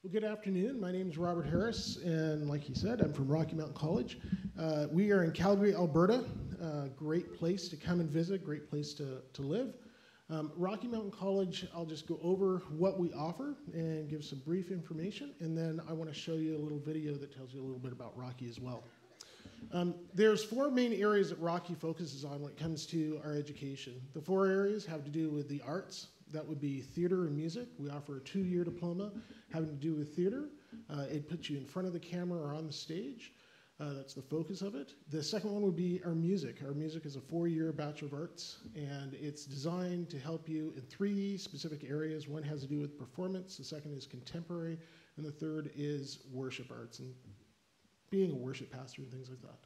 Well, good afternoon. My name is Robert Harris, and like he said, I'm from Rocky Mountain College. We are in Calgary, Alberta. Great place to come and visit, great place to live. Rocky Mountain College, I'll just go over what we offer and give some brief information, and then I want to show you a little video that tells you a little bit about Rocky as well. There's four main areas that Rocky focuses on when it comes to our education. The four areas have to do with the arts. That would be theater and music. We offer a 2-year diploma having to do with theater. It puts you in front of the camera or on the stage. That's the focus of it. The second one would be our music. Our music is a 4-year Bachelor of Arts, and it's designed to help you in 3 specific areas. One has to do with performance, the second is contemporary, and the third is worship arts and being a worship pastor and things like that.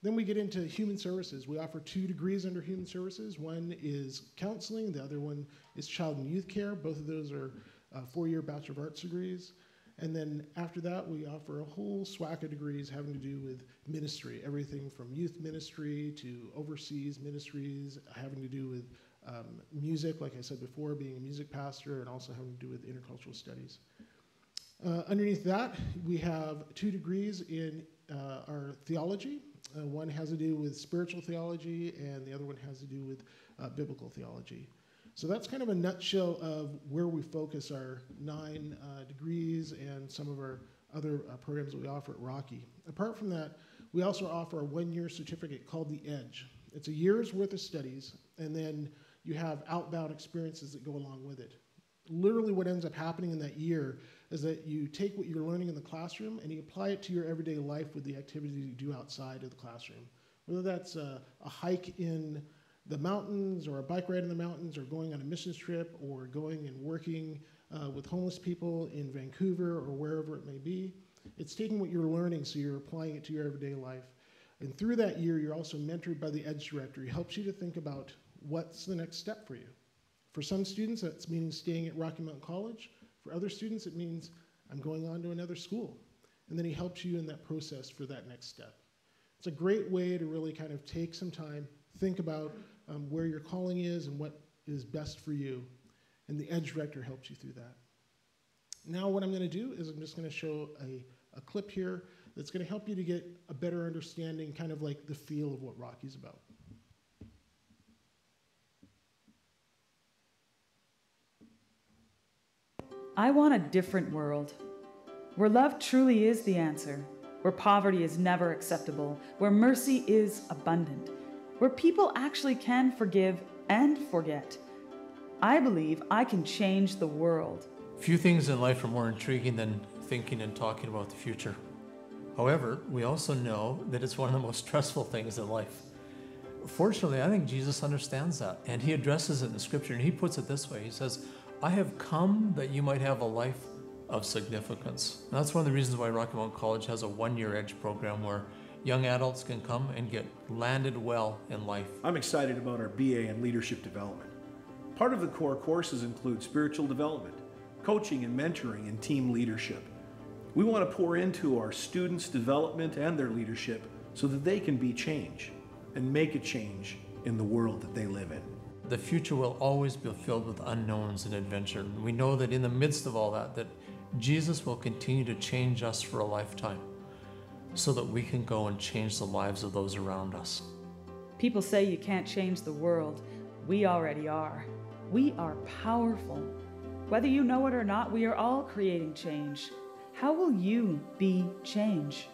Then we get into human services. We offer 2 degrees under human services. One is counseling, the other one is child and youth care. Both of those are 4-year Bachelor of Arts degrees. And then after that, we offer a whole swag of degrees having to do with ministry, everything from youth ministry to overseas ministries, having to do with music, like I said before, being a music pastor, and also having to do with intercultural studies. Underneath that, we have 2 degrees in our theology. One has to do with spiritual theology, and the other one has to do with biblical theology. So that's kind of a nutshell of where we focus our 9 degrees and some of our other programs that we offer at Rocky. Apart from that, we also offer a 1-year certificate called the EDGE. It's a year's worth of studies, and then you have outbound experiences that go along with it. Literally what ends up happening in that year is that you take what you're learning in the classroom and you apply it to your everyday life with the activities you do outside of the classroom. Whether that's a hike in the mountains or a bike ride in the mountains or going on a missions trip or going and working with homeless people in Vancouver or wherever it may be. It's taking what you're learning so you're applying it to your everyday life. And through that year, you're also mentored by the EDGE director. He helps you to think about what's the next step for you. For some students, that's meaning staying at Rocky Mountain College. For other students, it means I'm going on to another school. And then he helps you in that process for that next step. It's a great way to really kind of take some time, think about where your calling is and what is best for you. And the EDGE director helps you through that. Now what I'm going to do is I'm just going to show a clip here that's going to help you to get a better understanding, kind of like the feel of what Rocky's about. I want a different world, where love truly is the answer, where poverty is never acceptable, where mercy is abundant, where people actually can forgive and forget. I believe I can change the world. Few things in life are more intriguing than thinking and talking about the future. However, we also know that it's one of the most stressful things in life. Fortunately, I think Jesus understands that, and he addresses it in the scripture, and he puts it this way. He says, I have come that you might have a life of significance. And that's one of the reasons why Rocky Mountain College has a 1-year EDGE program where young adults can come and get landed well in life. I'm excited about our BA in leadership development. Part of the core courses include spiritual development, coaching and mentoring, and team leadership. We want to pour into our students' development and their leadership so that they can be change and make a change in the world that they live in. The future will always be filled with unknowns and adventure. We know that in the midst of all that Jesus will continue to change us for a lifetime so that we can go and change the lives of those around us. People say you can't change the world. We already are. We are powerful. Whether you know it or not, we are all creating change. How will you be change?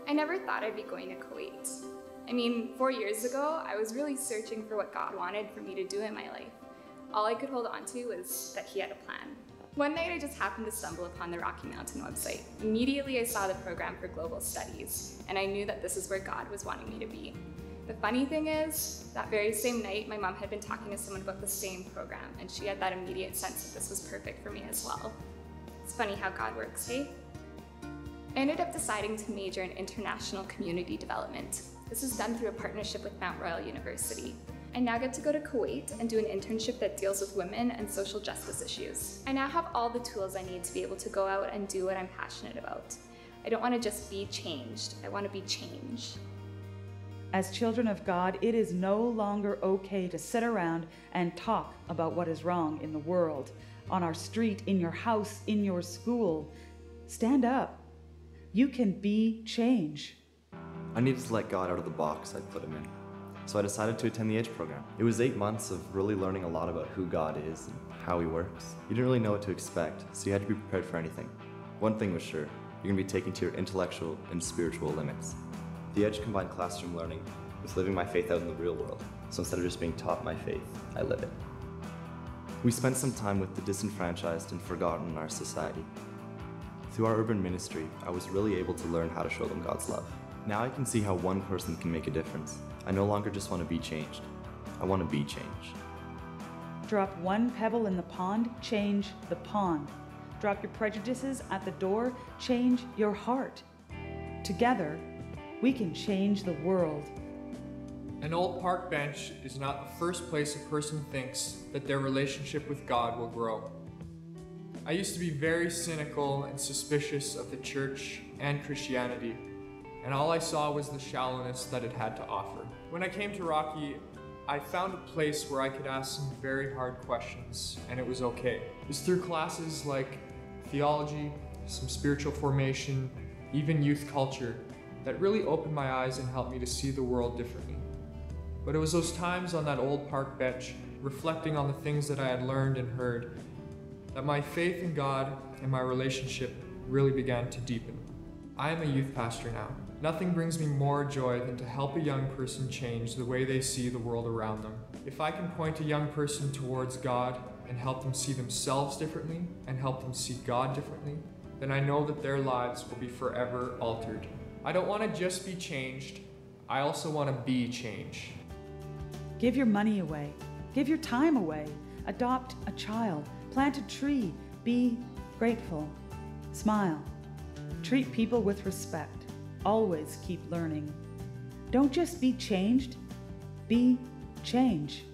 I never thought I'd be going to Kuwait. I mean, 4 years ago, I was really searching for what God wanted for me to do in my life. All I could hold on to was that he had a plan. One night, I just happened to stumble upon the Rocky Mountain website. Immediately, I saw the program for global studies, and I knew that this is where God was wanting me to be. The funny thing is, that very same night, my mom had been talking to someone about the same program, and she had that immediate sense that this was perfect for me as well. It's funny how God works, hey? I ended up deciding to major in international community development. This is done through a partnership with Mount Royal University. I now get to go to Kuwait and do an internship that deals with women and social justice issues. I now have all the tools I need to be able to go out and do what I'm passionate about. I don't want to just be changed, I want to be change. As children of God, it is no longer okay to sit around and talk about what is wrong in the world. on our street, in your house, in your school. Stand up. You can be change. I needed to let God out of the box I'd put him in. So I decided to attend the EDGE program. It was 8 months of really learning a lot about who God is and how he works. You didn't really know what to expect, so you had to be prepared for anything. One thing was sure, you're going to be taken to your intellectual and spiritual limits. The EDGE combined classroom learning with living my faith out in the real world. So instead of just being taught my faith, I live it. We spent some time with the disenfranchised and forgotten in our society. Through our urban ministry, I was really able to learn how to show them God's love. Now I can see how one person can make a difference. I no longer just want to be changed. I want to be changed. Drop one pebble in the pond, change the pond. Drop your prejudices at the door, change your heart. Together, we can change the world. An old park bench is not the first place a person thinks that their relationship with God will grow. I used to be very cynical and suspicious of the church and Christianity, and all I saw was the shallowness that it had to offer. When I came to Rocky, I found a place where I could ask some very hard questions, and it was okay. It was through classes like theology, some spiritual formation, even youth culture, that really opened my eyes and helped me to see the world differently. But it was those times on that old park bench, reflecting on the things that I had learned and heard, that my faith in God and my relationship really began to deepen. I am a youth pastor now. Nothing brings me more joy than to help a young person change the way they see the world around them. If I can point a young person towards God and help them see themselves differently and help them see God differently, then I know that their lives will be forever altered. I don't want to just be changed, I also want to be change. Give your money away. Give your time away. Adopt a child. Plant a tree. Be grateful. Smile. Treat people with respect. Always keep learning. Don't just be changed. Be change.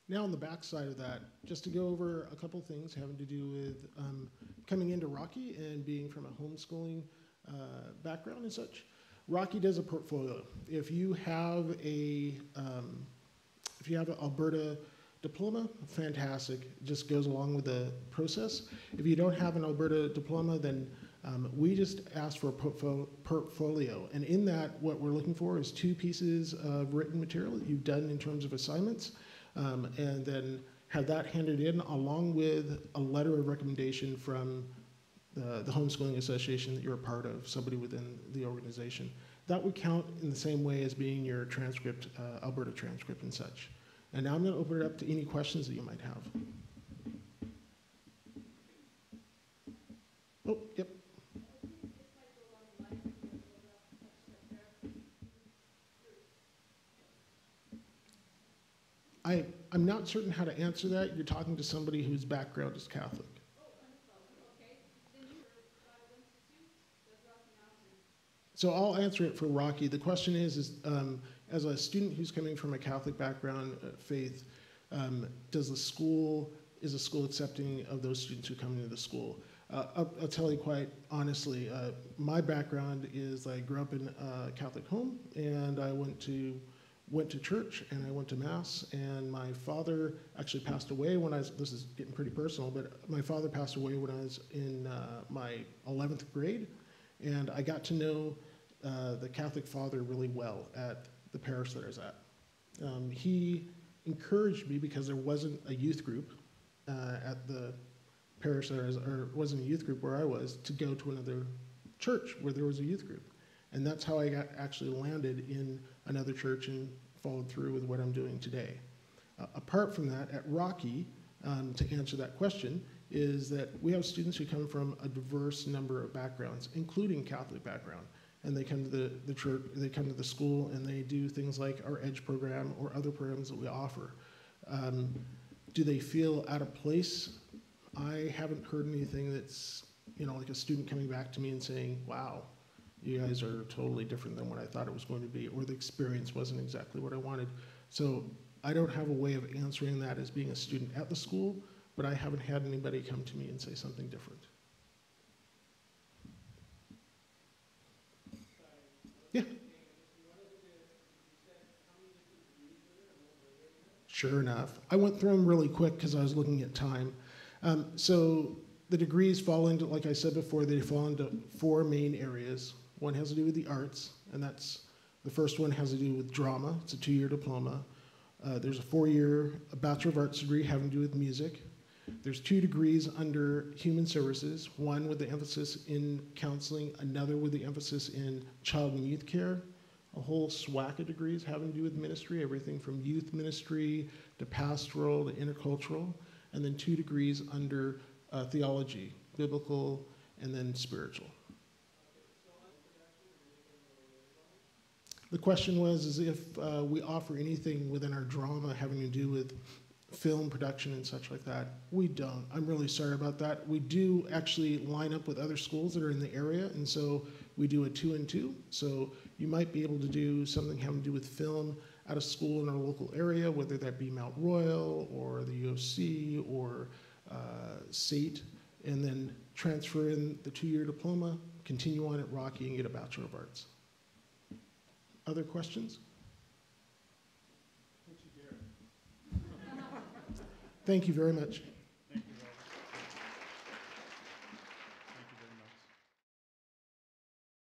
Now on the backside of that, just to go over a couple things having to do with coming into Rocky and being from a homeschooling background and such. Rocky does a portfolio. If you have an Alberta diploma, fantastic. It just goes along with the process. If you don't have an Alberta diploma, then we just ask for a portfolio. And in that, what we're looking for is 2 pieces of written material that you've done in terms of assignments. And then have that handed in along with a letter of recommendation from the Homeschooling Association that you're a part of, somebody within the organization. That would count in the same way as being your transcript, Alberta transcript and such. And now I'm going to open it up to any questions that you might have. Oh, yep. I'm not certain how to answer that. You're talking to somebody whose background is Catholic. So I'll answer it for Rocky. The question is as a student who's coming from a Catholic background, faith, is the school accepting of those students who come into the school? I'll tell you quite honestly, my background is I grew up in a Catholic home, and I went to church and I went to Mass, and my father actually passed away when this is getting pretty personal, but my father passed away when I was in my 11th grade, and I got to know the Catholic father really well at the parish that I was at. He encouraged me because there wasn't a youth group at the parish that I was, or wasn't a youth group where I was, to go to another church where there was a youth group. And that's how I actually landed in another church and followed through with what I'm doing today. Apart from that, at Rocky, to answer that question, is that we have students who come from a diverse number of backgrounds, including Catholic background. And they come to the church, they come to the school, and they do things like our EDGE program or other programs that we offer. Do they feel out of place? I haven't heard anything that's, like a student coming back to me and saying, wow, you guys are totally different than what I thought it was going to be, or the experience wasn't exactly what I wanted. So I don't have a way of answering that as being a student at the school, but I haven't had anybody come to me and say something different. Yeah. Sure enough. I went through them really quick because I was looking at time. So the degrees fall into, like I said before, they fall into 4 main areas. One has to do with the arts, and the first one has to do with drama. It's a 2-year diploma. There's a 4-year Bachelor of Arts degree having to do with music. There's 2 degrees under human services, one with the emphasis in counseling, another with the emphasis in child and youth care. A whole swack of degrees having to do with ministry, everything from youth ministry to pastoral to intercultural, and then 2 degrees under theology, biblical, and then spiritual. The question was if we offer anything within our drama having to do with film production and such like that. We don't. I'm really sorry about that. We do actually line up with other schools that are in the area, and so we do a 2 and 2. So you might be able to do something having to do with film at a school in our local area, whether that be Mount Royal or the U of C or SAIT, and then transfer in the 2-year diploma, continue on at Rocky and get a Bachelor of Arts. Other questions? Thank you very much.